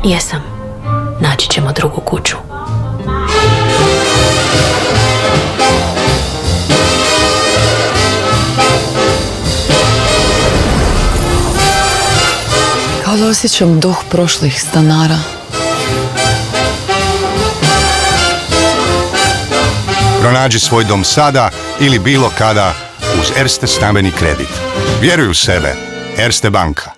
Jesam. Naći ćemo drugu kuću. Kao da osjećam duh prošlih stanara. Pronađi svoj dom sada ili bilo kada uz Erste stambeni kredit. Vjeruj u sebe. Erste banka.